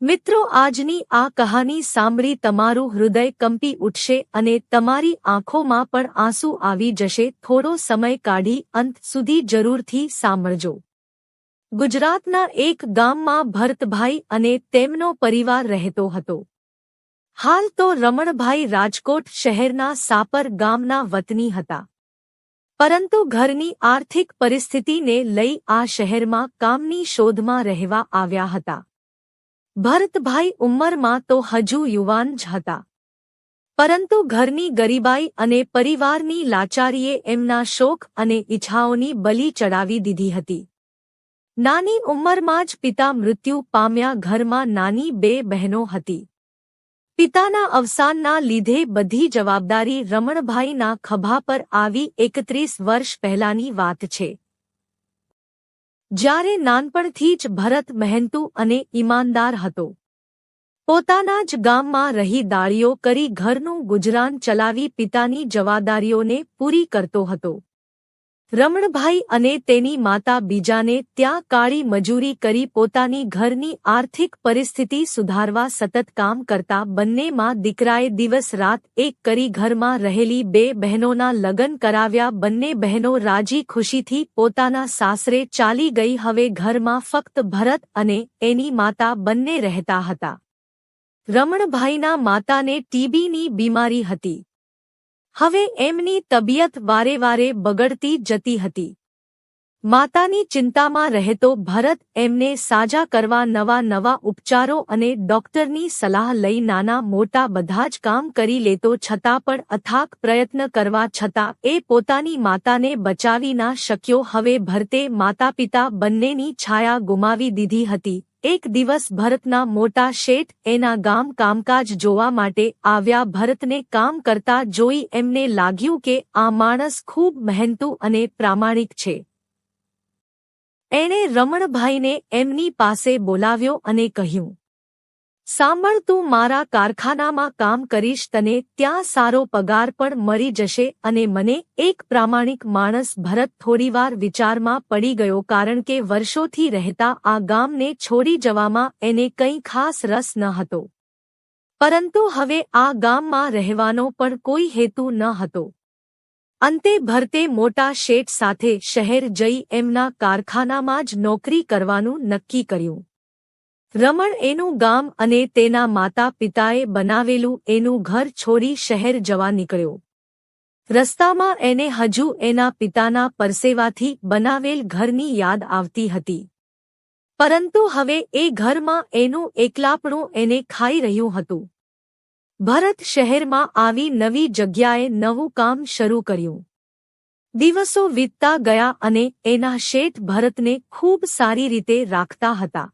મિત્રો, આજની આ કહાની સાંભળી તમારું હૃદય કંપી ઉઠશે અને તમારી આંખોમાં પણ આંસુ આવી જશે. થોડો સમય કાઢી અંત સુધી જરૂરથી સાંભળજો. ગુજરાતના એક ગામમાં ભરતભાઈ અને તેમનો પરિવાર રહેતો હતો. હાલ તો રમણભાઈ રાજકોટ શહેરના સાપર ગામના વતની હતા, પરંતુ ઘરની આર્થિક પરિસ્થિતિને લઈ આ શહેરમાં કામની શોધમાં રહેવા આવ્યા હતા. ભરતભાઈ ઉંમરમાં તો હજુ યુવાન જ હતા, પરંતુ ઘરની ગરીબાઈ અને પરિવારની લાચારીએ એમના શોખ અને ઈચ્છાઓની બલી ચડાવી દીધી હતી. નાની ઉંમરમાં જ પિતા મૃત્યુ પામ્યા. ઘરમાં નાની 2 બહેનો હતી. પિતાના અવસાનના લીધે બધી જવાબદારી રમણભાઈના ખભા પર આવી. 31 વર્ષ પહેલાની વાત છે, જ્યારે નાનપણથી જ ભરત મહેનતુ અને ઈમાનદાર હતો. પોતાના જ ગામમાં રહી દાળીઓ કરી ઘરનું ગુજરાન ચલાવી પિતાની જવાબદારીઓને પૂરી કરતો હતો. રમણભાઈ અને તેની માતા બીજાને ત્યાં કાળી મજૂરી કરી પોતાની ઘરની આર્થિક પરિસ્થિતિ સુધારવા સતત કામ કરતા. બંનેમાં દીકરાએ દિવસ રાત એક કરી ઘરમાં રહેલી 2 બહેનોના લગ્ન કરાવ્યા. બંને બહેનો રાજી ખુશીથી પોતાના સાસરે ચાલી ગઈ. હવે ઘરમાં ફક્ત ભરત અને એની માતા બંને રહેતા હતા. રમણભાઈના માતાને ટીબીની બીમારી હતી. હવે એમની તબિયત વારે વારે બગડતી જતી હતી. માતાની ચિંતામાં રહેતો ભરત એમને સાજા કરવા નવા ઉપચારો અને ડોક્ટરની સલાહ લઈ નાના મોટા બધા જ કામ કરી લેતો. છતાં પણ અથાક પ્રયત્ન કરવા છતાં એ પોતાની માતાને બચાવી ના શક્યો. હવે ભરતે માતાપિતા બંનેની છાયા ગુમાવી દીધી હતી. એક દિવસ ભરતના મોટા શેઠ એના ગામ કામકાજ જોવા માટે આવ્યા. ભરતને કામ કરતા જોઈ એમને લાગ્યું કે આ માણસ ખૂબ મહેનતુ અને પ્રામાણિક છે. એણે રમણભાઈને એમની પાસે બોલાવ્યો અને કહ્યું, સાંભળ, તું મારા કારખાનામાં કામ કરીશ, તને ત્યાં સારો પગાર પણ મળી જશે અને મને એક પ્રામાણિક માણસ. ભરત થોડીવાર વિચારમાં પડી ગયો, કારણ કે વર્ષોથી રહેતા આ ગામને છોડી જવામાં એને કંઈ ખાસ રસ ન હતો. પરંતુ હવે આ ગામમાં રહેવાનો પણ કોઈ હેતુ ન હતો. અંતે ભરતે મોટા શેઠ સાથે શહેર જઈ એમના કારખાનામાં જ નોકરી કરવાનું નક્કી કર્યું. રમણ એનું ગામ અને તેના માતા પિતાએ બનાવેલું એનું ઘર છોડી શહેર જવા નીકળ્યો. રસ્તામાં એને હજુ એના પિતાના પરસેવાથી બનાવેલ ઘરની યાદ આવતી હતી, પરંતુ હવે એ ઘરમાં એનું એકલાપણું એને ખાઈ રહ્યું હતું. ભરત શહેરમાં આવી નવી જગ્યાએ નવું કામ શરૂ કર્યું. દિવસો વીતતા ગયા અને એના શેઠ ભરતને ખૂબ સારી રીતે રાખતા હતા.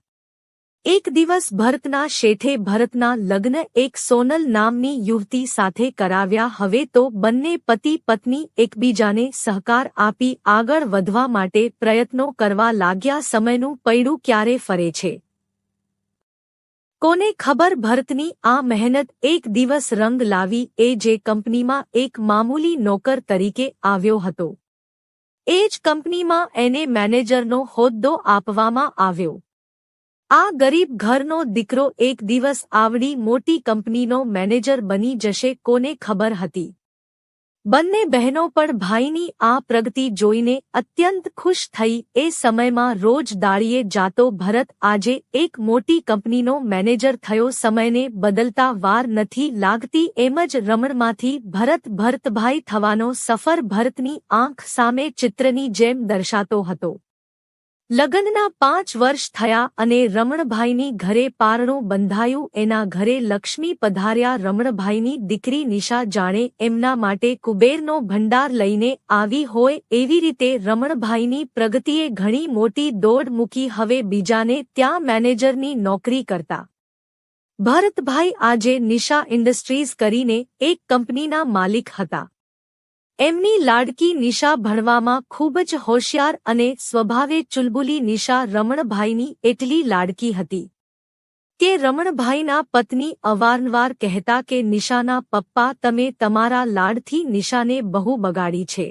એક દિવસ ભરતના શેઠે ભરતના લગ્ન એક સોનલ નામની યુવતી સાથે કરાવ્યા. હવે તો બંને પતિ પત્ની એકબીજાને સહકાર આપી આગળ વધવા માટે પ્રયત્નો કરવા લાગ્યા. સમયનું પૈડું ક્યારે ફરે છે, કોને ખબર. ભરતની આ મહેનત એક દિવસ રંગ લાવી. એ જે કંપનીમાં એક મામૂલી નોકર તરીકે આવ્યો હતો, એ જ કંપનીમાં એને મેનેજરનો હોદ્દો આપવામાં આવ્યો. આ ગરીબ ઘરનો દીકરો એક દિવસ આવડી મોટી કંપનીનો મેનેજર બની જશે, કોને ખબર હતી. બંને બહેનો પણ ભાઈની આ પ્રગતિ જોઈને અત્યંત ખુશ થઈ. એ સમયમાં રોજ દાળીએ જાતો ભરત આજે એક મોટી કંપનીનો મેનેજર થયો. સમયને બદલતા વાર નથી લાગતી. એમ જ રમણમાંથી ભરતભાઈ થવાનો સફર ભરતની આંખ સામે ચિત્રની જેમ દર્શાતો હતો. લગ્નના 5 વર્ષ થયા અને રમણભાઈની ઘરે પારણું બંધાયું. એના ઘરે લક્ષ્મી પધાર્યા. રમણભાઈની દીકરી નિશા જાણે એમના માટે કુબેરનો ભંડાર લઈને આવી હોય એવી રીતે રમણભાઈની પ્રગતિએ ઘણી મોટી દોડ મૂકી. હવે બીજાને ત્યાં મેનેજરની નોકરી કરતા ભરતભાઈ આજે નિશા ઇન્ડસ્ટ્રીઝ કરીને એક કંપનીના માલિક હતા. એમની લાડકી નિશા ભણવામાં ખૂબ જ હોશિયાર અને સ્વભાવે ચુલબુલી. નિશા રમણભાઈની એટલી લાડકી હતી કે રમણભાઈના પત્ની અવારનવાર કહેતા કે નિશાના પપ્પા, તમે તમારા લાડથી નિશાને બહુ બગાડી છે.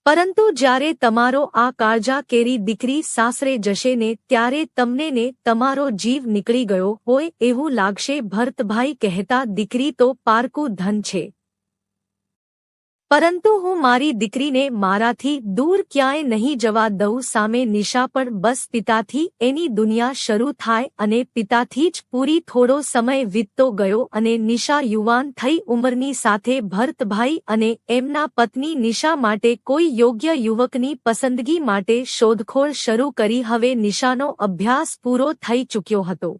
પરંતુ જ્યારે તમારો આ કાળજા કેરી દીકરી સાસરે જશે ને ત્યારે તમને ને તમારો જીવ નીકળી ગયો હોય એવું લાગશે. ભરતભાઈ કહેતા, દીકરી તો પારકું ધન છે, પરંતુ હું મારી દીકરીને મારાથી દૂર ક્યાંય નહીં જવા દઉં. સામે નિશા પણ બસ પિતાથી એની દુનિયા શરૂ થાય અને પિતાથી જ પૂરી. થોડો સમય વીતતો ગયો અને નિશા યુવાન થઈ ઉંમરની સાથે ભરતભાઈ અને એમના પત્ની નિશા માટે કોઈ યોગ્ય યુવકની પસંદગી માટે શોધખોળ શરૂ કરી. હવે નિશાનો અભ્યાસ પૂરો થઈ ચૂક્યો હતો,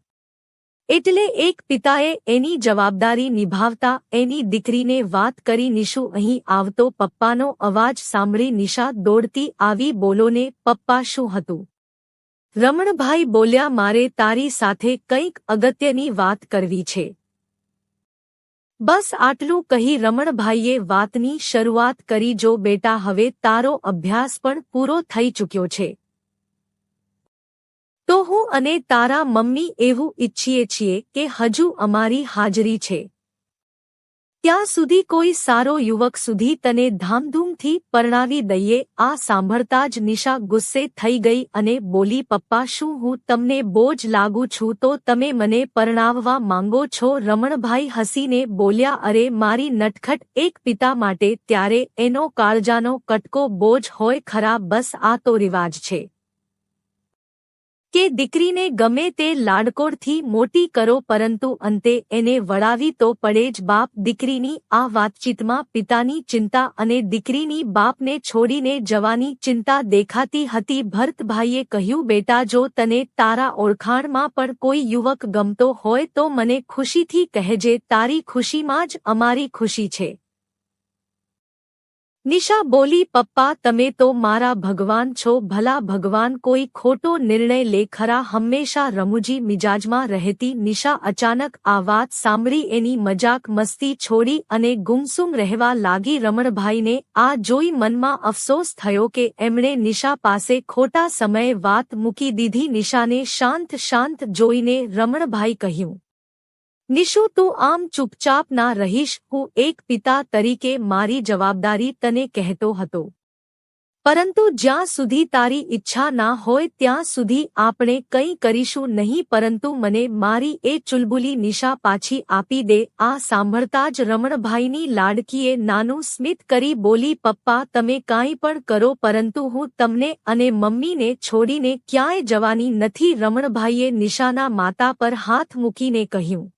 એટલે એક પિતાએ એની જવાબદારી નિભાવતા એની દીકરીને વાત કરી. નિશુ, અહીં આવતો. પપ્પાનો અવાજ સાંભળી નિશા દોડતી આવી. બોલો ને પપ્પા, શું હતું? રમણભાઈ બોલ્યા, મારે તારી સાથે કંઈક અગત્યની વાત કરવી છે. બસ આટલું કહી રમણભાઈએ વાતની શરૂઆત કરી. જો બેટા, હવે તારો અભ્યાસ પણ પૂરો થઈ ચૂક્યો છે, તો હું અને તારા મમ્મી એવું ઈચ્છીએ છીએ કે હજુ અમારી હાજરી છે ત્યાં સુધી કોઈ સારો યુવક સુધી તને ધામધૂમથી પરણાવી દઈએ. આ સાંભળતા જ નિશા ગુસ્સે થઈ ગઈ અને બોલી, પપ્પા, શું હું તમને બોજ લાગુ છું? તો તમે મને પરણાવવા માંગો છો? રમણભાઈ હસીને બોલ્યા, અરે મારી નટખટ, એક પિતા માટે ત્યારે એનો કાળજાનો કટકો બોજ હોય ખરા. બસ આ તો રિવાજ છે કે દીકરીને ગમે તે લાડકોડથી મોટી કરો, પરંતુ અંતે એને વળાવી તો પડે જ. બાપ દીકરીની આ વાતચીતમાં પિતાની ચિંતા અને દીકરીની બાપને છોડીને જવાની ચિંતા દેખાતી હતી. ભરતભાઈએ કહ્યું, બેટા, જો તને તારા ઓળખાણમાં પણ કોઈ યુવક ગમતો હોય તો મને ખુશીથી કહેજે. તારી ખુશીમાં જ અમારી ખુશી છે. નિશા બોલી, પપ્પા, તમે તો મારા ભગવાન છો. ભલા ભગવાન કોઈ ખોટો નિર્ણય લે ખરા. હંમેશા રમૂજી મિજાજમાં રહેતી નિશા અચાનક આ વાત સાંભળી એની મજાક મસ્તી છોડી અને ગુમસુમ રહેવા લાગી. રમણભાઈને આ જોઈ મનમાં અફસોસ થયો કે એમણે નિશા પાસે ખોટા સમયે વાત મૂકી દીધી. નિશાને શાંત શાંત જોઈને રમણભાઈ કહ્યું, નિશુ, તું આમ ચૂપચાપ ના રહીશ. હું એક પિતા તરીકે મારી જવાબદારી તને કહેતો હતો, પરંતુ જ્યાં સુધી તારી ઈચ્છા ના હોય ત્યાં સુધી આપણે કંઈ કરીશું નહીં. પરંતુ મને મારી એ ચુલબુલી નિશા પાછી આપી દે. આ સાંભળતા જ રમણભાઈની લાડકીએ નાનું સ્મિત કરી બોલી, પપ્પા, તમે કાંઈ પણ કરો, પરંતુ હું તમને અને મમ્મીને છોડીને ક્યાંય જવાની નથી. રમણભાઈએ નિશાના માતા પર હાથ મૂકીને કહ્યું,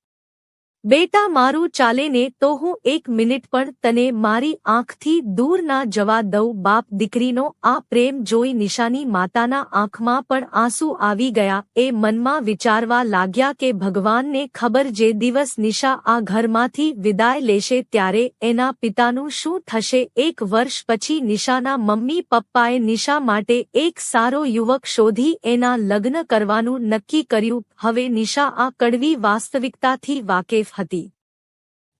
બેટા, મારું ચાલે ને તો હું એક મિનિટ પણ તને મારી આંખથી દૂર ના જવા દઉં. બાપ દીકરીનો આ પ્રેમ જોઈ નિશાની માતાના આંખમાં પણ આંસુ આવી ગયા. એ મનમાં વિચારવા લાગ્યા કે ભગવાનને ખબર, જે દિવસ નિશા આ ઘરમાંથી વિદાય લેશે ત્યારે એના પિતાનું શું થશે. 1 વર્ષ પછી નિશાના મમ્મી પપ્પાએ નિશા માટે એક સારો યુવક શોધી એના લગ્ન કરવાનું નક્કી કર્યું. હવે નિશા આ કડવી વાસ્તવિકતાથી વાકેફ હતી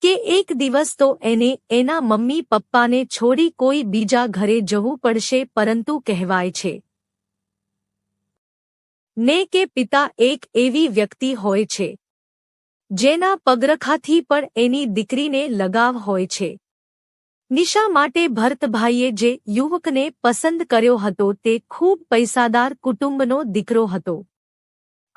કે એક દિવસ તો એને એના મમ્મી પપ્પાને છોડી કોઈ બીજા ઘરે જવું પડશે. પરંતુ કહેવાય છે ને કે પિતા એક એવી વ્યક્તિ હોય છે જેના પગરખાથી પણ એની દીકરીને લગાવ હોય છે. નિશા માટે ભરતભાઈએ જે યુવકને પસંદ કર્યો હતો તે ખૂબ પૈસાદાર કુટુંબનો દીકરો હતો.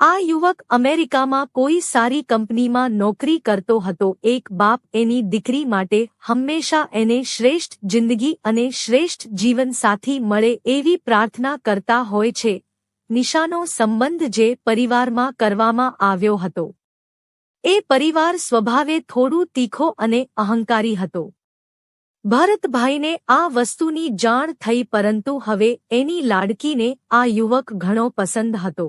આ યુવક અમેરિકામાં કોઈ સારી કંપનીમાં નોકરી કરતો હતો. એક બાપ એની દીકરી માટે હંમેશા એને શ્રેષ્ઠ જિંદગી અને શ્રેષ્ઠ જીવનસાથી મળે એવી પ્રાર્થના કરતા હોય છે. નિશાનો સંબંધ જે પરિવારમાં કરવામાં આવ્યો હતો એ પરિવાર સ્વભાવે થોડું તીખો અને અહંકારી હતો. ભરતભાઈને આ વસ્તુની જાણ થઈ, પરંતુ હવે એની લાડકીને આ યુવક ઘણો પસંદ હતો.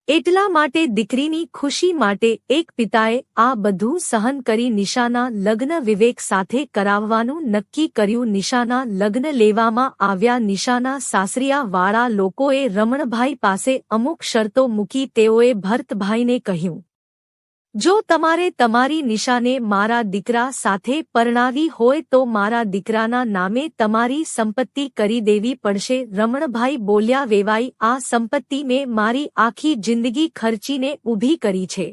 એટલા માટે દીકરીની ખુશી માટે એક પિતાએ આ બધું સહન કરી નિશાના લગ્ન વિવેક સાથે કરાવવાનું નક્કી કર્યું. નિશાના લગ્ન લેવામાં આવ્યા. નિશાના સાસરિયાવાળા લોકોએ રમણભાઈ પાસે અમુક શરતો મૂકી. તેઓએ ભરતભાઈને કહ્યું, જો તમારે તમારી નિશાને મારા દીકરા સાથે પરણાવી હોય તો મારા દીકરાના નામે તમારી સંપત્તિ કરી દેવી પડશે. રમણભાઈ બોલ્યા, વેવાઈ, આ સંપત્તિ મેં મારી આખી જિંદગી ખર્ચીને ઊભી કરી છે.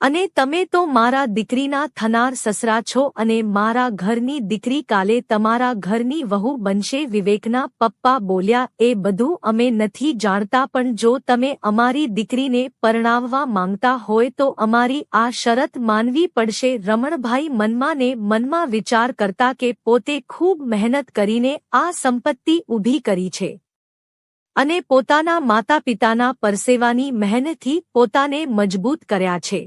અને તમે તો મારા દીકરીના થનાર સસરા છો અને મારા ઘરની દીકરી કાલે તમારા ઘરની વહુ બનશે. વિવેકના પપ્પા બોલ્યા, એ બધું અમે નથી જાણતા, પણ જો તમે અમારી દીકરીને પરણાવવા માંગતા હોય તો અમારી આ શરત માનવી પડશે. રમણભાઈ મનમાં ને મનમાં વિચાર કરતા કે પોતે ખૂબ મહેનત કરીને આ સંપત્તિ ઊભી કરી છે અને પોતાના માતા પિતાના પરસેવાની મહેનતથી પોતાને મજબૂત કર્યા છે,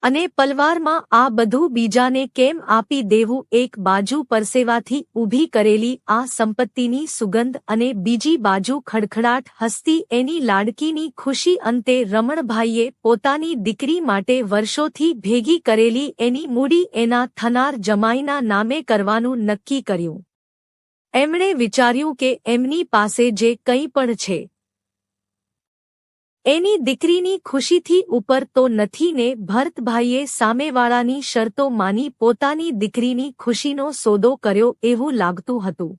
અને પલવારમાં આ બધું બીજાને કેમ આપી દેવું? એક બાજુ પરસેવાથી ઊભી કરેલી આ સંપત્તિની સુગંધ અને બીજી બાજુ ખડખડાટ હસતી એની લાડકીની ખુશી. અંતે રમણભાઈએ પોતાની દીકરી માટે વર્ષોથી ભેગી કરેલી એની મૂડી એના થનાર જમાઈના નામે કરવાનું નક્કી કર્યું. એમણે વિચાર્યું કે એમની પાસે જે કંઈ પણ છે એની દીકરીની ખુશીથી ઉપર તો નથી ને. ભરતભાઈએ સામેવાળાની શરતો માની પોતાની દીકરીની ખુશીનો સોદો કર્યો એવું લાગતું હતું,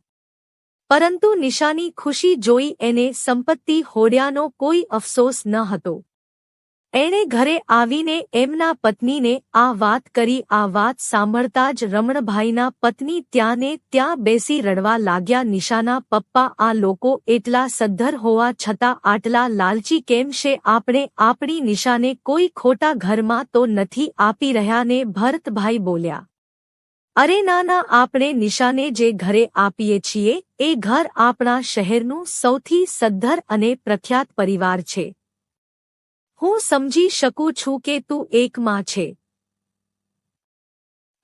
પરંતુ નિશાની ખુશી જોઈ એને સંપત્તિ હોડ્યાનો કોઈ અફસોસ ન હતો. એણે ઘરે આવીને એમના પત્નીને આ વાત કરી. આ વાત સાંભળતા જ રમણભાઈના પત્ની ત્યાં ને ત્યાં બેસી રડવા લાગ્યા. નિશાના પપ્પા, આ લોકો એટલા સદ્ધર હોવા છતાં આટલા લાલચી કેમ છે? આપણે આપણી નિશાને કોઈ ખોટા ઘરમાં તો નથી આપી રહ્યા ને? ભરતભાઈ બોલ્યા, અરે ના ના, આપણે નિશાને જે ઘરે આપીએ છીએ એ ઘર આપણા શહેરનું સૌથી સદ્ધર અને પ્રખ્યાત પરિવાર છે. હું સમજી શકું છું કે તું એક માં છે,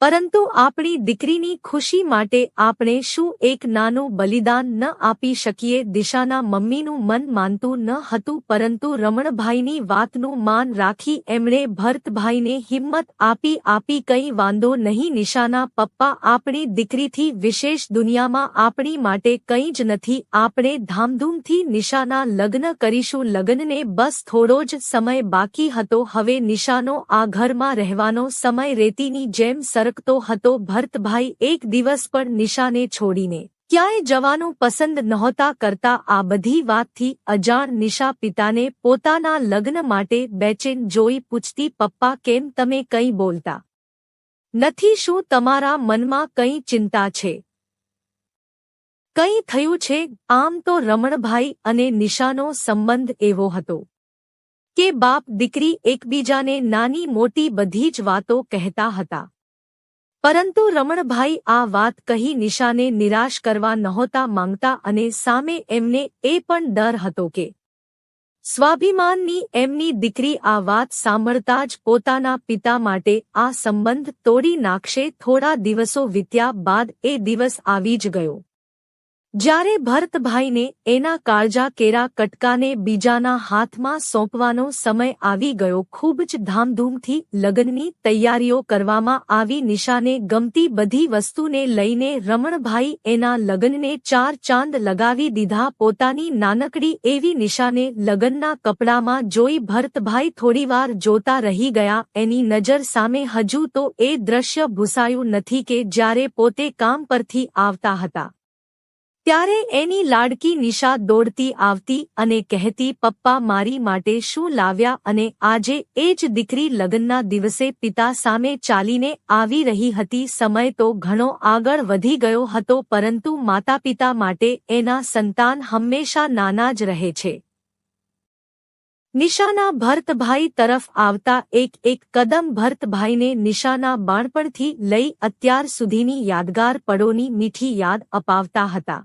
પરંતુ આપણી દીકરીની ખુશી માટે આપણે શું એક નાનું બલિદાન ન આપી શકીએ? દિશાના મમ્મીનું મન માનતું ન હતું, પરંતુ રમણભાઈની વાતનું માન રાખી એમણે ભરતભાઈને હિંમત આપી કંઈ વાંધો નહીં નિશાના પપ્પા, આપણી દીકરીથી વિશેષ દુનિયામાં આપણી માટે કંઈ જ નથી. આપણે ધામધૂમથી નિશાના લગ્ન કરીશું. લગ્નને બસ થોડો જ સમય બાકી હતો. હવે નિશાનો આ ઘરમાં રહેવાનો સમય રેતીની જેમ સરકતો હતો. ભરતભાઈ એક દિવસ પણ નિશાને છોડીને ક્યાંય જવાનું પસંદ નહોતા કરતા. આ બધી વાતથી અજાણ નિશા પિતાને પોતાના લગ્ન માટે બેચેન જોઈ પૂછતી, પપ્પા કેમ તમે કંઈ બોલતા નથી? શું તમારા મનમાં કંઈ ચિંતા છે? કંઈ થયું છે? આમ તો રમણભાઈ અને નિશાનો સંબંધ એવો હતો કે બાપ દીકરી એકબીજાને નાની મોટી બધી જ વાતો કહેતા હતા, પરંતુ રમણભાઈ આ વાત કહી નિશાને નિરાશ કરવા નહોતા માંગતા, અને સામે એમને એ પણ ડર હતો કે સ્વાભિમાનની એમની દીકરી આ વાત સાંભળતા જ પોતાના પિતા માટે આ સંબંધ તોડી નાખશે. થોડા દિવસો વીત્યા બાદ એ દિવસ આવી જ ગયો જ્યારે ભરતભાઈને એના કાળજા કેરા કટકાને બીજાના હાથમાં સોંપવાનો સમય આવી ગયો. ખૂબ જ ધામધૂમથી લગ્નની તૈયારીઓ કરવામાં આવી. નિશાને ગમતી બધી વસ્તુને લઈને રમણભાઈ એના લગ્નને 4 ચાંદ લગાવી દીધા. પોતાની નાનકડી એવી નિશાને લગ્નના કપડામાં જોઈ ભરતભાઈ થોડીવાર જોતા રહી ગયા. એની નજર સામે હજુ તો એ દ્રશ્ય ભૂસાયું નથી કે જ્યારે પોતે કામ પરથી આવતા હતા ત્યારે એની લાડકી નિશા દોડતી આવતી અને કહેતી, પપ્પા મારી માટે શું લાવ્યા? અને આજે એ જ દીકરી લગ્નના દિવસે પિતા સામે ચાલીને આવી રહી હતી. સમય તો ઘણો આગળ વધી ગયો હતો, પરંતુ માતાપિતા માટે એના સંતાન હંમેશા નાના જ રહે છે. નિશાના ભરતભાઈ તરફ આવતા એક કદમ ભરતભાઈને નિશાના બાળપણથી લઈ અત્યાર સુધીની યાદગાર પળોની મીઠી યાદ અપાવતા હતા.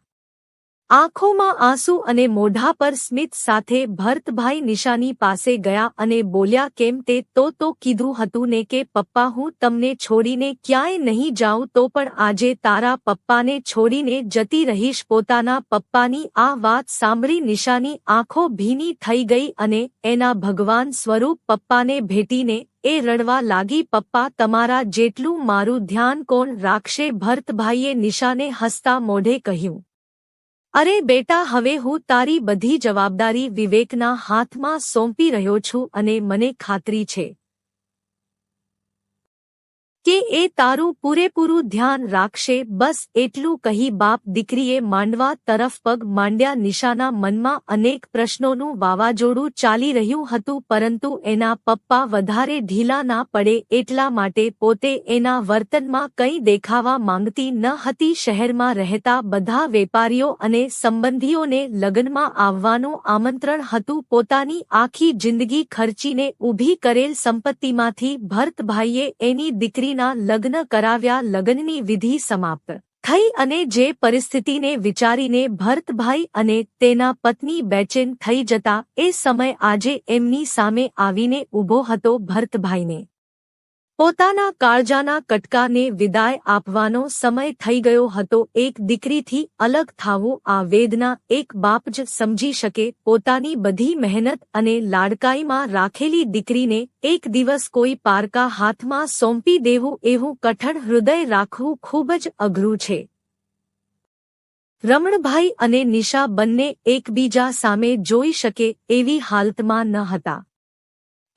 આંખોમાં આંસુ અને મોઢા પર સ્મિત સાથે ભરતભાઈ નિશાની પાસે ગયા અને બોલ્યા, કેમ તે તો કીધું હતું ને કે પપ્પા હું તમને છોડીને ક્યાંય નહીં જાઉં, તો પણ આજે તારા પપ્પાને છોડીને જતી રહીશ. પોતાના પપ્પાની આ વાત સાંભળી નિશાની આંખો ભીની થઈ ગઈ અને એના ભગવાન સ્વરૂપ પપ્પાને ભેટીને એ રડવા લાગી. પપ્પા તમારા જેટલું મારું ધ્યાન કોણ રાખશે? ભરતભાઈએ નિશાને હસતા મોઢે કહ્યું, અરે બેટા, હવે હું તારી બધી જવાબદારી વિવેકના હાથમાં સોંપી રહ્યો છું અને મને ખાતરી છે કે એ તારું પૂરેપૂરું ધ્યાન રાખશે. બસ એટલું કહી બાપ દીકરીએ માંડવા તરફ પગ માંડ્યા. નિશાના મનમાં અનેક પ્રશ્નોનું વાવાઝોડું ચાલી રહ્યું હતું, પરંતુ એના પપ્પા વધારે ઢીલા ના પડે એટલા માટે પોતે એના વર્તનમાં કંઈ દેખાવા માંગતી ન હતી. શહેરમાં રહેતા બધા વેપારીઓ અને સંબંધીઓને લગ્નમાં આવવાનું આમંત્રણ હતું. પોતાની આખી જિંદગી ખર્ચીને ઊભી કરેલ સંપત્તિમાંથી ભરતભાઈએ એની દીકરીના લગ્ન કરાવ્યા. લગ્નની વિધિ સમાપ્ત થઈ અને જે પરિસ્થિતિને વિચારીને ભરતભાઈ અને તેના પત્ની બેચેન થઈ જતા એ સમય આજે એમની સામે આવીને ઊભો હતો. ભરતભાઈને પોતાના કાળજાના કટકાને વિદાય આપવાનો સમય થઈ ગયો હતો. એક દીકરીથી અલગ થાવું આ વેદના એક બાપ જ સમજી શકે. પોતાની બધી મહેનત અને લાડકાઈમાં રાખેલી દીકરીને એક દિવસ કોઈ પારકા હાથમાં સોંપી દેવું, એવું કઠણ હૃદય રાખવું ખૂબ જ અઘરું છે. રમણભાઈ અને નિશા બંને એકબીજા સામે જોઈ શકે એવી હાલતમાં ન હતા,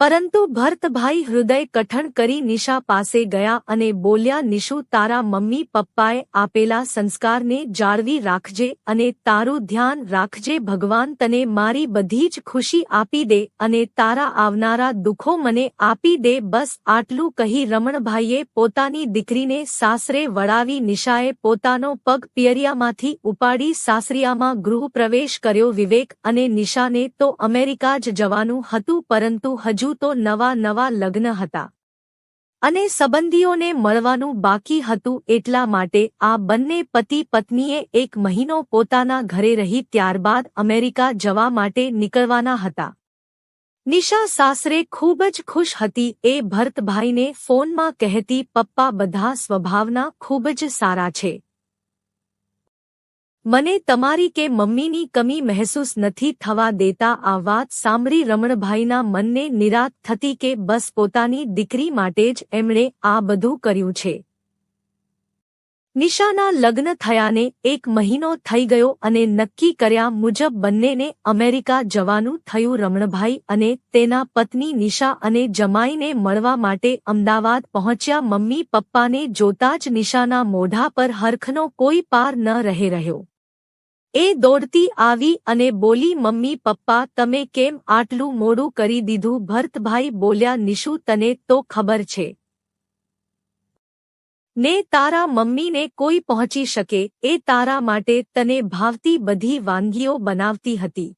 પરંતુ ભરતભાઈ હૃદય કઠણ કરી નિશા પાસે ગયા અને બોલ્યા, નિશુ, તારા મમ્મી પપ્પાએ આપેલા સંસ્કારને જાળવી રાખજે અને તારું ધ્યાન રાખજે. ભગવાન તને મારી બધી જ ખુશી આપી દે અને તારા આવનારા દુઃખો મને આપી દે. બસ આટલું કહી રમણભાઈએ પોતાની દીકરીને સાસરે વળાવી. નિશાએ પોતાનો પગ પિયરિયામાંથી ઉપાડી સાસરિયામાં ગૃહપ્રવેશ કર્યો. વિવેક અને નિશાને તો અમેરિકા જ જવાનું હતું, પરંતુ હજુ તો નવા લગ્ન હતા અને સંબંધીઓને મળવાનું બાકી હતું. એટલા માટે આ બંને પતિ પત્નીએ 1 મહિનો પોતાના ઘરે રહી ત્યારબાદ અમેરિકા જવા માટે નીકળવાના હતા. નિશા સાસરે ખૂબ જ ખુશ હતી. એ ભરતભાઈને ફોનમાં કહેતી, પપ્પા બધા સ્વભાવના ખૂબ જ સારા છે, મને તમારી કે મમ્મીની કમી મહેસૂસ નથી થવા દેતા. આ વાત સાંભળી રમણભાઈના મનને નિરાત થતી કે બસ પોતાની દીકરી માટે જ એમણે આ બધું કર્યું છે. નિશાના લગ્ન થયાને 1 મહિનો થઈ ગયો અને નક્કી કર્યા મુજબ બંનેને અમેરિકા જવાનું થયું. રમણભાઈ અને તેના પત્ની નિશા અને જમાઈને મળવા માટે અમદાવાદ પહોંચ્યા. મમ્મી પપ્પાને જોતા જ નિશાના મોઢા પર હરખનો કોઈ પાર ન રહ્યો. એ દોડતી આવી અને બોલી, મમ્મી પપ્પા, તમે કેમ આટલું મોડું કરી દીધું? ભરતભાઈ બોલ્યા, નિશુ, તને તો ખબર છે ને તારા મમ્મીને કોઈ પહોંચી શકે એ તારા માટે તને ભાવતી બધી વાનગીઓ બનાવતી હતી.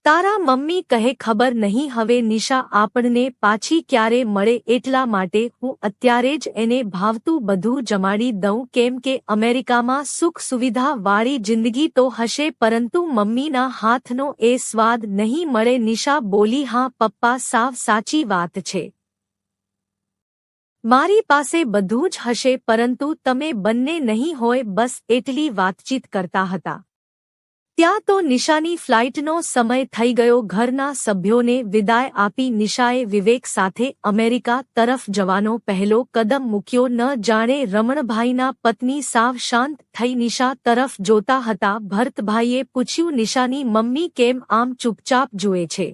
તારા મમ્મી કહે, ખબર નહીં હવે નિશા આપણને પાછી ક્યારે મળે, એટલા માટે હું અત્યારે જ એને ભાવતું બધું જમાડી દઉં. કેમ કે અમેરિકામાં સુખ સુવિધા વાળી જિંદગી તો હશે, પરંતુ મમ્મીના હાથનો એ સ્વાદ નહીં મળે. નિશા બોલી, હા પપ્પા, સાવ સાચી વાત છે, મારી પાસે બધું જ હશે, પરંતુ તમે બંને નહીં હોય. બસ એટલી વાતચીત કરતા હતા ત્યાં તો નિશાની ફ્લાઇટનો સમય થઈ ગયો. ઘરના સભ્યોને વિદાય આપી નિશાએ વિવેક સાથે અમેરિકા તરફ જવાનો પહેલો કદમ મૂક્યો. ન જાણે રમણભાઈના પત્ની સાવ શાંત થઈ નિશા તરફ જોતા હતા. ભરતભાઈએ પૂછ્યું, નિશાની મમ્મી કેમ આમ ચૂપચાપ જુએ છે?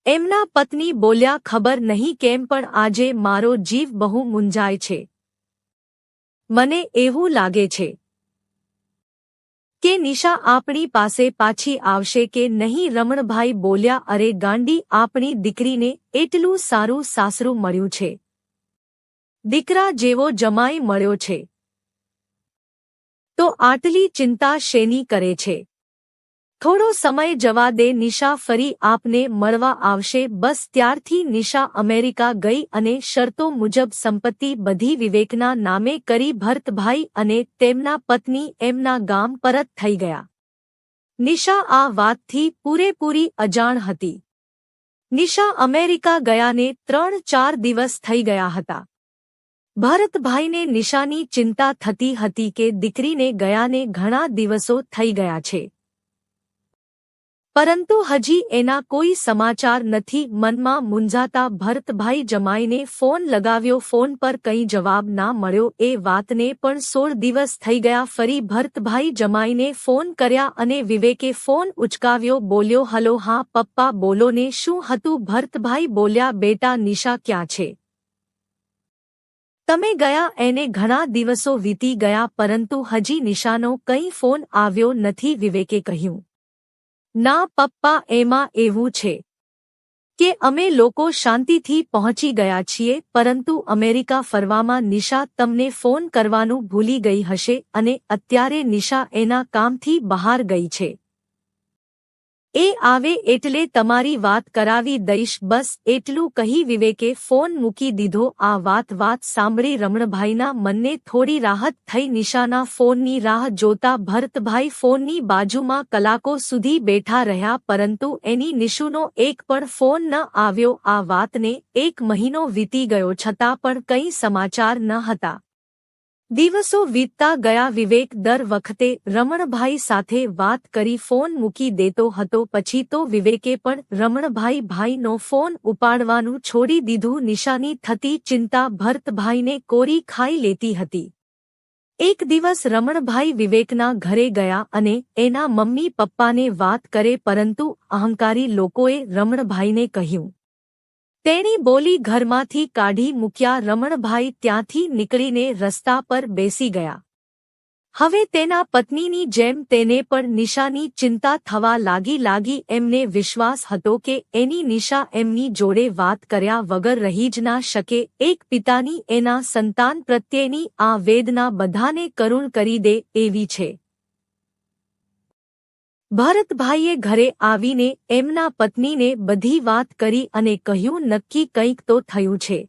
એમના પત્ની બોલ્યા, ખબર નહીં કેમ પણ આજે મારો જીવ બહુ મૂંઝાય છે. મને એવું લાગે છે કે નિશા આપણી પાસે પાછી આવશે કે નહીં. રમણભાઈ બોલ્યા, અરે ગાંડી, આપણી દીકરીને એટલું સારું સાસરું મળ્યું છે, દીકરા જેવો જમાઈ મળ્યો છે, તો આટલી ચિંતા શેની કરે છે? થોડો સમય જવા દે, નિશા ફરી આપને મળવા આવશે. બસ ત્યારથી નિશા અમેરિકા ગઈ અને શરતો મુજબ સંપત્તિ બધી વિવેકના નામે કરી. ભરતભાઈ અને તેમના પત્ની એમના ગામ પરત થઈ ગયા. નિશા આ વાતથી પૂરેપૂરી અજાણ હતી. નિશા અમેરિકા ગયાને 3-4 દિવસ થઈ ગયા હતા. ભરતભાઈને નિશાની ચિંતા થતી હતી કે દીકરીને ગયાને ઘણા દિવસો થઈ ગયા છે, પરંતુ હજી એના કોઈ સમાચાર નથી. મનમાં મૂંઝાતા ભરતભાઈ જમાઈને ફોન લગાવ્યો. ફોન પર કંઈ જવાબ ના મળ્યો. એ વાતને પણ 16 દિવસ થઈ ગયા. ફરી ભરતભાઈ જમાઈને ફોન કર્યા અને વિવેકે ફોન ઉચકાવ્યો. બોલ્યો, હલો, હા પપ્પા બોલો ને, શું હતું? ભરતભાઈ બોલ્યા, બેટા નિશા ક્યાં છે? તમે ગયા એને ઘણા દિવસો વીતી ગયા પરંતુ હજી નિશાનો કંઈ ફોન આવ્યો નથી. વિવેકે કહ્યું, ના પપ્પા, એમાં એવું છે કે અમે લોકો શાંતિથી પહોંચી ગયા છીએ, પરંતુ અમેરિકા ફરવામાં નિશા તમને ફોન કરવાનું ભૂલી ગઈ હશે અને અત્યારે નિશા એના કામથી બહાર ગઈ છે. એ આવે એટલે તમારી વાત કરાવી દઈશ, બસ એટલું કહી વિવેકે ફોન મૂકી દીધો. આ વાત સાંભળી રમણભાઈના મનને થોડી રાહત થઈ. નિશાના ફોનની રાહ જોતા ભરતભાઈ ફોનની બાજુમાં કલાકો સુધી બેઠા રહ્યા, પરંતુ એની નિશુનો એક પણ ફોન ન આવ્યો. આ વાતને 1 મહિનો વીતી ગયો છતાં પણ કંઈ સમાચાર ન હતા. દિવસો વીતતા ગયા. વિવેક દર વખતે રમણભાઈ સાથે વાત કરી ફોન મૂકી દેતો હતો. પછી તો વિવેકે પણ રમણભાઈનો ફોન ઉપાડવાનું છોડી દીધું. નિશાની થતી ચિંતા ભરતભાઈને કોરી ખાઈ લેતી હતી. એક દિવસ રમણભાઈ વિવેકના ઘરે ગયા અને એના મમ્મી પપ્પાને વાત કરે, પરંતુ અહંકારી લોકોએ રમણભાઈને કહ્યું. તેણી બોલી ઘરમાંથી કાઢી મૂક્યા. રમણભાઈ ત્યાંથી નીકળીને રસ્તા પર બેસી ગયા. હવે તેના પત્નીની જેમ તેને પણ નિશાની ચિંતા થવા લાગી. એમને વિશ્વાસ હતો કે એની નિશા એમની જોડે વાત કર્યા વગર રહી જ ના શકે. એક પિતાની એના સંતાન પ્રત્યેની આ વેદના બધાને કરુણ કરી દે એવી છે. ભરતભાઈએ ઘરે આવીને એમના પત્નીને બધી વાત કરી અને કહ્યું, નક્કી કંઈક તો થયું છે,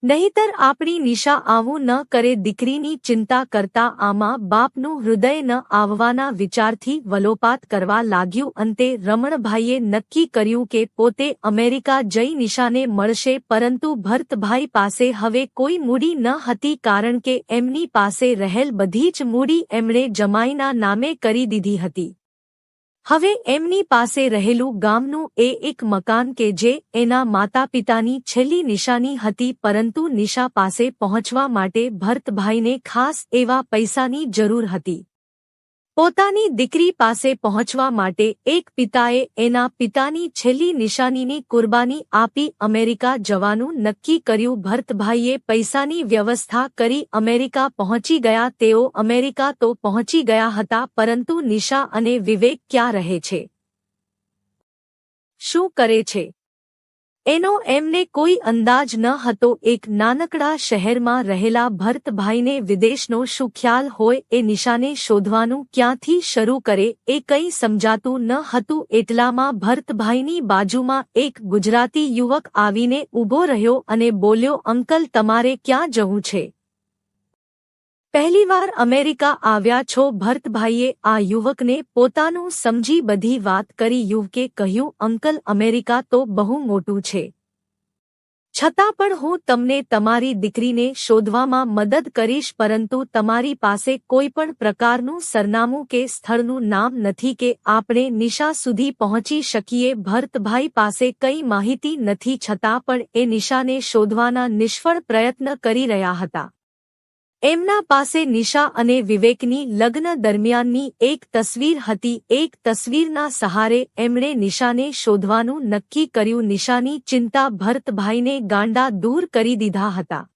નહીતર આપણી નિશા આવું ન કરે. દીકરીની ચિંતા કરતા આમાં બાપનું હૃદય ન આવવાના વિચારથી વલોપાત કરવા લાગ્યું. અંતે રમણભાઈએ નક્કી કર્યું કે પોતે અમેરિકા જઈ નિશાને મળશે, પરંતુ ભરતભાઈ પાસે હવે કોઈ મૂડી ન હતી, કારણ કે એમની પાસે રહેલ બધી જ મૂડી એમણે જમાઈના નામે કરી દીધી હતી. હવે એમની પાસે રહેલું ગામનું એક મકાન કે જે એના માતાપિતાની છેલ્લી નિશાની હતી, પરંતુ નિશા પાસે પહોંચવા માટે ભરતભાઈને ખાસ એવા પૈસાની જરૂર હતી. પોતાની દીકરી પાસે પહોંચવા માટે એક પિતાએ એના પિતાની છેલ્લી નિશાનીની કુરબાની આપી અમેરિકા જવાનું નક્કી કર્યું. ભરતભાઈએ પૈસાની વ્યવસ્થા કરી અમેરિકા પહોંચી ગયા. તેઓ અમેરિકા તો પહોંચી ગયા હતા, પરંતુ નિશા અને વિવેક ક્યાં રહે છે, શું કરે છે, એનો એમને કોઈ અંદાજ ન હતો. એક નાનકડા શહેરમાં રહેલા ભરતભાઈને વિદેશનો શું ખ્યાલ હોય? એ નિશાને શોધવાનું ક્યાંથી શરૂ કરે એ કંઈ સમજાતું ન હતું. એટલામાં ભરતભાઈની બાજુમાં એક ગુજરાતી યુવક આવીને ઊભો રહ્યો અને બોલ્યો, અંકલ, તમારે ક્યાં જવું છે? પહેલીવાર અમેરિકા આવ્યા છો? ભરતભાઈએ આ યુવકને પોતાનું સમજી બધી વાત કરી. યુવકે કહ્યું, અંકલ, અમેરિકા તો બહુ મોટું છે, છતાં પણ હું તમને તમારી દીકરીને શોધવામાં મદદ કરીશ, પરંતુ તમારી પાસે કોઈ પણ પ્રકારનું સરનામું કે સ્થળનું નામ નથી કે આપણે નિશા સુધી પહોંચી શકીએ. ભરતભાઈ પાસે કંઈ માહિતી નથી, છતાં પણ એ નિશાને શોધવાના નિષ્ફળ પ્રયત્ન કરી રહ્યા હતા. એમના પાસે નિશા અને વિવેકની લગ્ન દરમિયાનની એક તસવીર હતી. એક તસવીરના સહારે એમણે નિશાને શોધવાનું નક્કી કર્યું. નિશાની ચિંતા ભરતભાઈને ગાંડા દૂર કરી દીધા હતા.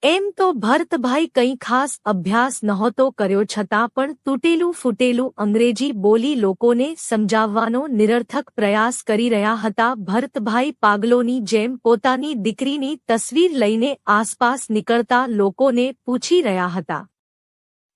એમ તો ભરતભાઈ કંઈ ખાસ અભ્યાસ નહોતો કર્યો, છતાં પણ તૂટેલું ફૂટેલું અંગ્રેજી બોલી લોકોને સમજાવવાનો નિરર્થક પ્રયાસ કરી રહ્યા હતા. ભરતભાઈ પાગલોની જેમ પોતાની દીકરીની તસવીર લઈને આસપાસ નીકળતા લોકોને પૂછી રહ્યા હતા,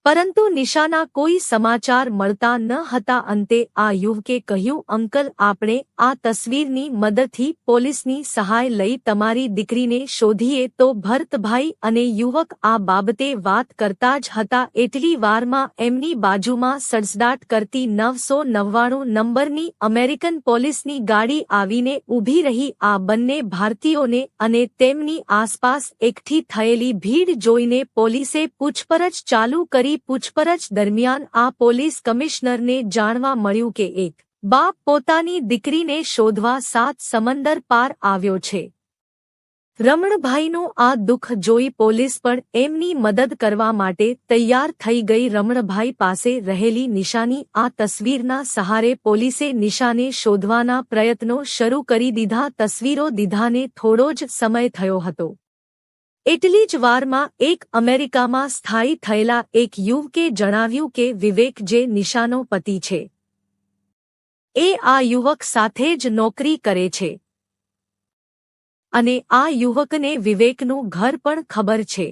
પરંતુ નિશાના કોઈ સમાચાર મળતા ન હતા. અંતે આ યુવકે કહ્યું, અંકલ, આપણે આ તસવીરની મદદથી પોલીસની સહાય લઈ તમારી દીકરીને શોધીએ તો? ભરતભાઈ અને યુવક આ બાબતે વાત કરતા જ હતા. એટલી વારમાં એમની બાજુમાં સડસડાટ કરતી 999 નંબરની અમેરિકન પોલીસની ગાડી આવીને ઊભી રહી. આ બંને ભારતીયોને અને તેમની આસપાસ એકઠી થયેલી ભીડ જોઈને પોલીસે પૂછપરછ ચાલુ કરી. પૂછપરછ દરમિયાન આ પોલીસ કમિશનરને જાણવા મળ્યું કે એક બાપ પોતાની દીકરીને શોધવા 7 સમંદર પાર આવ્યો છે. રમણભાઈનું આ દુઃખ જોઈ પોલીસ પણ એમની મદદ કરવા માટે તૈયાર થઈ ગઈ. રમણભાઈ પાસે રહેલી નિશાની આ તસવીરના સહારે પોલીસે નિશાને શોધવાના પ્રયત્નો શરૂ કરી દીધા. તસવીરો દીધાને થોડો જ સમય થયો હતો. એટલી જ વારમાં એક અમેરિકામાં સ્થાયી થયેલા એક યુવકે જણાવ્યું કે વિવેક જે નિશાનો પતિ છે એ આ યુવક સાથે જ નોકરી કરે છે અને આ યુવકને વિવેકનું ઘર પણ ખબર છે।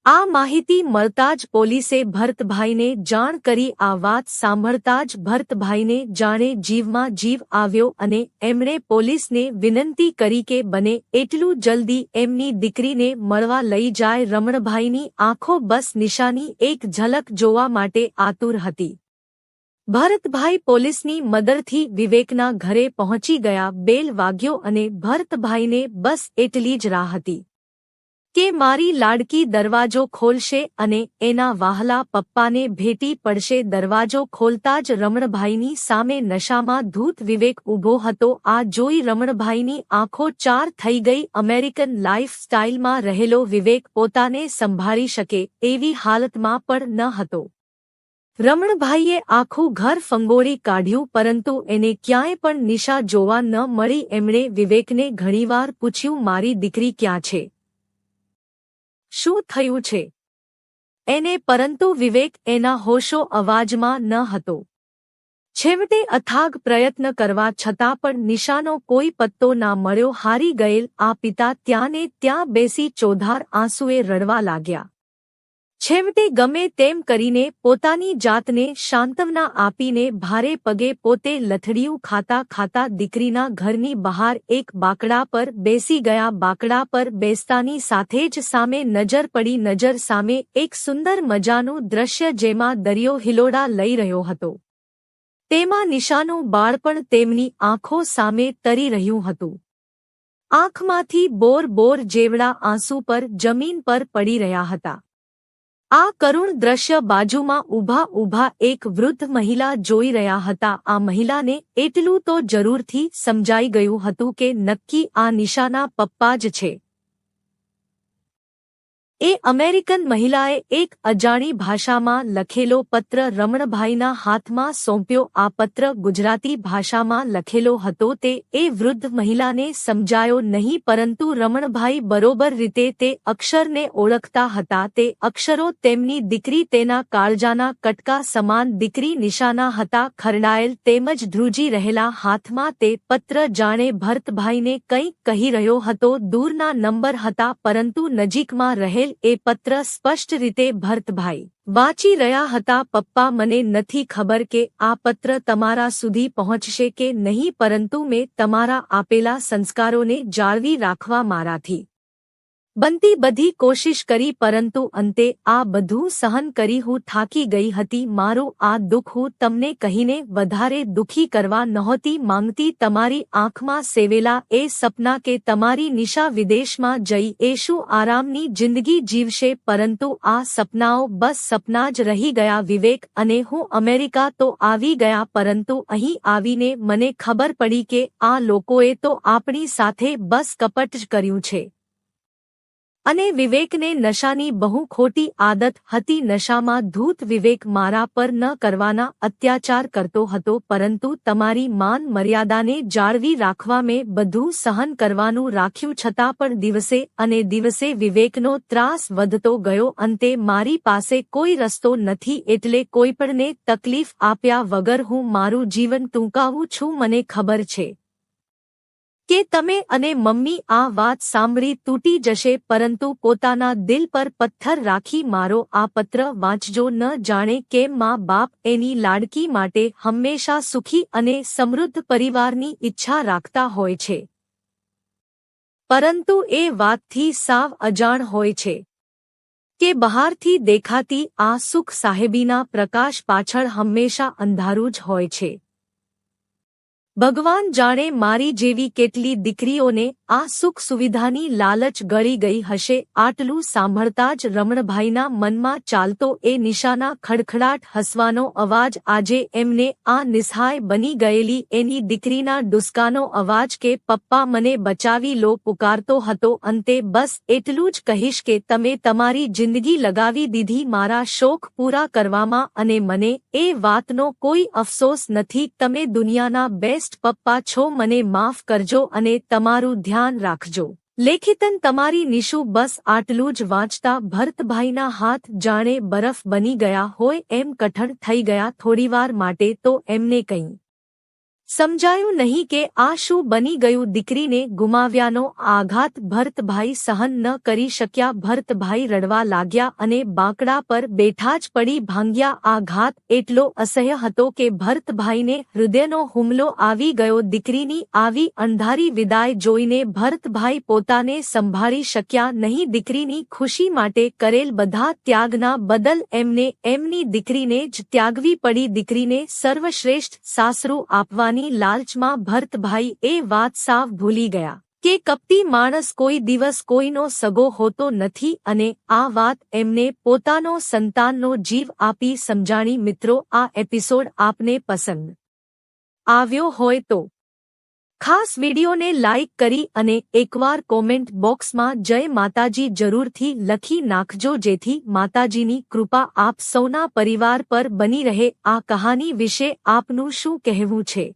આ માહિતી મળતા જ પોલીસે ભરતભાઈને જાણ કરી। આ વાત સાંભળતા જ ભરતભાઈને જાણે જીવમાં જીવ આવ્યો અને એમણે પોલીસને વિનંતી કરી કે બને એટલું જલ્દી એમની દીકરીને મળવા લઈ જાય। રમણભાઈની આંખો બસ નિશાની એક ઝલક જોવા માટે આતુર હતી। ભરતભાઈ પોલીસની મદદથી વિવેકના ઘરે પહોંચી ગયા। બેલ વાગ્યો અને ભરતભાઈને બસ એટલી જ રાહ હતી કે મારી લાડકી દરવાજો ખોલશે અને એના વહાલા પપ્પાને ભેટી પડશે। દરવાજો ખોલતા જ રમણભાઈની સામે નશામાં ધૂત વિવેક ઊભો હતો। આ જોઈ રમણભાઈની આંખો ચાર થઈ ગઈ। અમેરિકન લાઈફ સ્ટાઇલમાં રહેલો વિવેક પોતાને સંભાળી શકે એવી હાલતમાં પણ ન હતો। રમણભાઈએ આખું ઘર ફંગોળી કાઢ્યું પરંતુ એને ક્યાંય પણ નિશા જોવા ન મળી। એમણે વિવેકને ઘણીવાર પૂછ્યું મારી દીકરી ક્યાં છે, શું થયું છે એને, પરંતુ વિવેક એના હોશો અવાજમાં ન હતો। છેવટે અથાગ પ્રયત્ન કરવા છતાં પણ નિશાનો કોઈ પત્તો ના મળ્યો। હારી ગયેલ આ પિતા ત્યાં ને ત્યાં બેસી ચોધાર આંસુએ રડવા લાગ્યા। છેવટે ગમે તેમ કરીને પોતાની જાતને સાંત્વના આપીને ભારે પગે પોતે લથડિયું ખાતા ખાતા દીકરીના ઘરની બહાર એક બાકડા પર બેસી ગયા। બાકડા પર બેસતાની સાથે જ સામે નજર પડી। નજર સામે એક સુંદર મજાનું દ્રશ્ય જેમાં દરિયો હિલોડા લઈ રહ્યો હતો। તેમાં નિશાનું બાળપણ તેમની આંખો સામે તરી રહ્યું હતું। આંખમાંથી બોર બોર જેવડા આંસુ પર જમીન પર પડી રહ્યા હતા। આ કરુણ દ્રશ્ય બાજુમાં ઊભા ઊભા એક વૃદ્ધ મહિલા જોઈ રહ્યા હતા। આ મહિલાને એટલું તો જરૂરથી સમજાઈ ગયું હતું કે નક્કી આ નિશાના પપ્પા જ છે। એ અમેરિકન મહિલાએ એક અજાણી ભાષામાં લખેલો પત્ર રમણભાઈના હાથમાં સોંપ્યો। આ પત્ર ગુજરાતી ભાષામાં લખેલો હતો। તે એ વૃદ્ધ મહિલાને સમજાયો નહીં પરંતુ રમણભાઈ બરોબર રીતે તે અક્ષરને ઓળખતા હતા। તે અક્ષરો તેમની દીકરી, તેના કાળજાના કટકા સમાન દીકરી નિશાના હતા। ખરડાયેલ તેમજ ધ્રુજી રહેલા હાથમાં તે પત્ર જાણે ભરતભાઈને કંઈક કહી રહ્યો હતો। દૂરના નંબર હતા પરંતુ નજીકમાં રહેલ એ પત્ર સ્પષ્ટ રીતે ભરતભાઈ વાંચી રહ્યા હતા। પપ્પા, મને નથી ખબર કે આ પત્ર તમારા સુધી પહોંચશે કે નહીં પરંતુ મેં તમારા આપેલા સંસ્કારોને જાળવી રાખવા મારાથી બનતી બધી કોશિશ કરી પરંતુ અંતે આ બધું સહન કરી હું થાકી ગઈ હતી। મારું આ દુઃખ હું તમને કહીને વધારે દુઃખી કરવા નહોતી માંગતી। તમારી આંખમાં સેવેલા એ સપના કે તમારી નિશા વિદેશમાં જઈ એ શું આરામની જિંદગી જીવશે પરંતુ આ સપનાઓ બસ સપના જ રહી ગયા। વિવેક અને હું અમેરિકા તો આવી ગયા પરંતુ અહીં આવીને મને ખબર પડી કે આ લોકોએ તો આપણી સાથે બસ કપટ જ કર્યું છે। અને વિવેકને નશાની બહુ ખોટી આદત હતી। નશામાં ધૂત વિવેક મારા પર ન કરવાના અત્યાચાર કરતો હતો પરંતુ તમારી માન મર્યાદાને જાળવી રાખવા મેં બધું સહન કરવાનું રાખ્યું છતાં પણ દિવસે અને દિવસે વિવેકનો ત્રાસ વધતો ગયો। અંતે મારી પાસે કોઈ રસ્તો નથી એટલે કોઈપણને તકલીફ આપ્યા વગર હું મારું જીવન ટૂંકાવું છું। મને ખબર છે કે તમે અને મમ્મી આ વાત સાંભળી તૂટી જશે પરંતુ પોતાના દિલ પર પથ્થર રાખી મારો આ પત્ર વાંચજો। ન જાણે કેમ માં બાપ એની લાડકી માટે હંમેશા સુખી અને સમૃદ્ધ પરિવારની ઈચ્છા રાખતા હોય છે પરંતુ એ વાતથી સાવ અજાણ હોય છે કે બહારથી દેખાતી આ સુખ સાહેબીના પ્રકાશ પાછળ હંમેશા અંધારું જ હોય છે। ભગવાન જાણે મારી જેવી કેટલી દીકરીઓને આ સુખ સુવિધાની લાલચ ગળી ગઈ હશે। આટલું સાંભળતા જ રમણભાઈના મનમાં ચાલતો એ નિશાના ખડખડાટ હસવાનો અવાજ આજે એમને આ નિસ્સહાય બની ગયેલી એની દીકરીના ડુસકાનો અવાજ કે પપ્પા મને બચાવી લો પુકારતો હતો। અંતે બસ એટલું જ કહીશ કે તમે તમારી જિંદગી લગાવી દીધી મારા શોખ પૂરા કરવામાં અને મને એ વાતનો કોઈ અફસોસ નથી। તમે દુનિયાના બેસ્ટ પપ્પા છો। મને માફ કરજો અને તમારું ધ્યાન રાખજો। લેખિતન તમારી નિશુ બસ આટલું જ વાંચતા ભરતભાઈના હાથ જાણે બરફ બની ગયા હોય એમ કઠણ થઈ ગયા. થોડીવાર માટે તો એમને કંઈ સમજાયું નહીં કે આ શું બની ગયું. દીકરીને ગુમાવ્યાનો આઘાત ભરતભાઈ સહન ન કરી શક્યા. ભરતભાઈ રડવા લાગ્યા અને બાંકડા પર બેઠા જ પડી ભાંગ્યા. આ ઘાત એટલો અસહ્ય હતો કે ભરતભાઈને હૃદયનો હુમલો આવી ગયો. દીકરીની આવી અંધારી વિદાય જોઈને ભરતભાઈ પોતાને સંભાળી શક્યા નહીં. દીકરીની ખુશી માટે કરેલ બધા ત્યાગના બદલ એમને એમની દીકરીને જ ત્યાગવી પડી. દીકરીને સર્વશ્રેષ્ઠ સાસરું આપવાની લાલચમાં ભરતભાઈ એ વાત સાવ ભૂલી ગયા કે કપટી માણસ કોઈ દિવસ કોઈનો સગો હોતો નથી અને આ વાત એમને પોતાનો સંતાનનો જીવ આપી સમજાણી. મિત્રો, આ એપિસોડ આપને પસંદ આવ્યો હોય તો ખાસ વિડીયોને લાઇક કરી અને એકવાર કોમેન્ટ બોક્સમાં જય માતાજી જરૂરથી લખી નાખજો, જેથી માતાજીની કૃપા આપ સૌના પરિવાર પર બની રહે. આ કહાની વિશે આપનું શું કહેવું છે?